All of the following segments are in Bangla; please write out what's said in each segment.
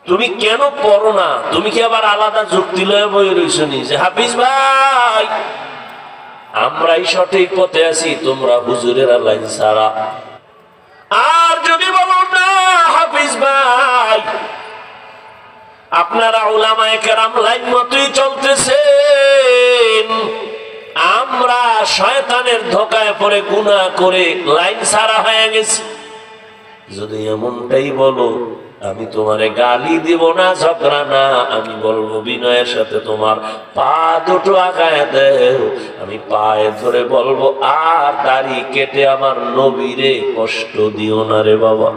তুমি কেন পড়ো না? তুমি কি আবার আলাদা যুক্তি লয়ে বই রইছ নি যে হাফিজ ভাই আমরাই সঠিক পথে আছি, তোমরা হুজুরের লাইন ছাড়া? আর যদি বলো না হাফিজ ভাই আপনারা উলামায়ে কেরাম লাইন মতই চলতেছেন, আমরা শয়তানের ধোঁকায় পড়ে গুনাহ করে লাইন ছাড়া হয়ে গেছি, যদি এমনটাই বলো আমি তোমারে গালি দিব না, ঝগড়া না, আমি বলবো বিনয়ের সাথে তোমার পা দুটো আগায় দেও, আমি পায়ে ধরে বলবো আর দাড়ি কেটে আমার নবীরে কষ্ট দিও না রে বাবা,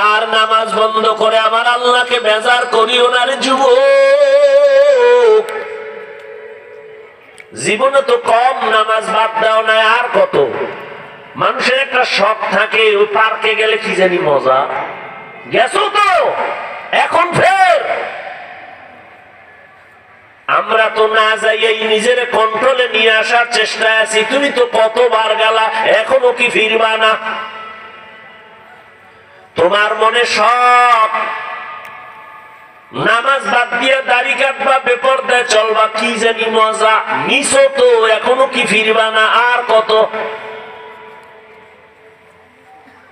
আর নামাজ বন্ধ করে আমার আল্লাহকে বেজার করিও না রে যুবক। জীবনে তো কম নামাজ বাদ দাও না, আর কত মানুষের একটা শখ থাকে, ওই পার্কে গেলে কি জানি মজা, গেছো তো এখন ফের আমরা তো না যাইয়াই নিজের কন্ট্রোলে নিয়ে আসার চেষ্টায় আছি। তুমি তো কতবার গেলা, এখনো কি ফিরবা না? তোমার মনে শখ নামাজ বাদ দিয়ে দাড়ি কাটবা, বেপরদায় চলবা, কি জানি মজা, নিছো তো এখনো কি ফিরবা না? আর কত?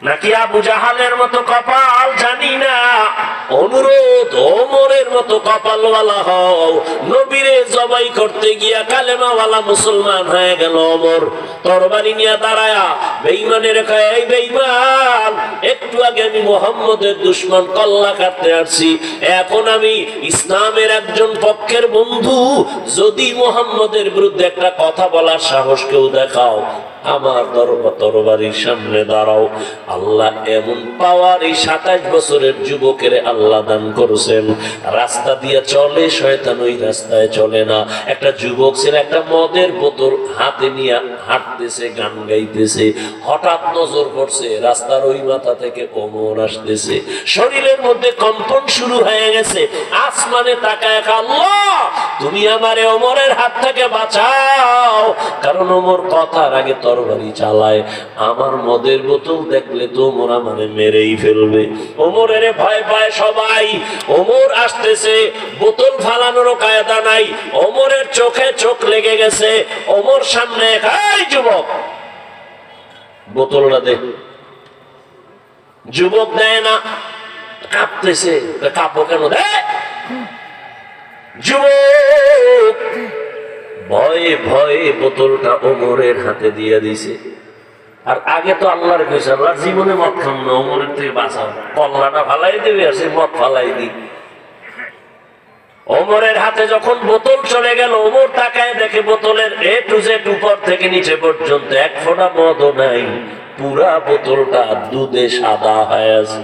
নাকি আবু জাহালের মতো কপাল জানি না, অনুরোধ ওমরের মতো কপালওয়ালা হও। নবীরে জবাই করতে গিয়া কালেমাওয়ালা মুসলমান হয়ে গেল ওমর, তরবারি নিয়ে দাঁড়ায়া বেঈমানের কয় এই বেঈমান, একটু আগে আমি মুহাম্মদের দুশমন কল্লা কাটতে আসছি, এখন আমি ইসলামের একজন পক্ষের বন্ধু, যদি মুহাম্মদের বিরুদ্ধে একটা কথা বলার সাহস কেউ দেখাও আমার তরবারির সামনে দাঁড়াও। আল্লাহ এমন পাওয়ার এই 27 বছরের যুবকের আল্লাহ দান করেছেন, রাস্তা দিয়ে চলে শয়তান ওই রাস্তায় চলে না। একটা যুবক ছিল একটা মদের বোতল হাতে নিয়ে হাঁটতেছে, গান গাইতেছে, হঠাৎ নজর পড়ছে রাস্তার ওই মাথা থেকে ওমর আসতেছে, শরীরের মধ্যে কম্পন শুরু হয়ে গেছে, আসমানে তাকায় আল্লাহ তুমি আমারে ওমরের হাত থেকে বাঁচাও, কারণ ওমর কথার আগে তরবারি চালায়, আমার মদের বোতল দেখলে তো ওমর আমারে মেরেই ফেলবে। ওমরের ভয় পায় সবাই, ওমর আসতেছে, বোতল ফালানোর কায়দা নাই, ওমরের চোখে চোখ লেগে গেছে, ওমর সামনে এই যুবক বোতলটা দে, যুবক দেয় না, কাঁপতেছে, কাঁপো কেন? দেয় যুবক ভয়ে ভয়ে বোতলটা ওমরের হাতে দিয়ে দিছে। আর আগে তো আল্লাহর কইছে আল্লাহর জীবনে মদ খাম না, ওমরের থেকে বাঁচাও, কল্লাটা ফালাই দেবে আর সে মদ ফালাই দি। ওমরের হাতে যখন বোতল চলে গেল, ওমর তাকায় দেখে বোতলের এ টু জেড উপর থেকে নিচে পর্যন্ত এক ফোঁটা মদও নাই, পুরা বোতলটা দুধে সাদা হয়ে আছে।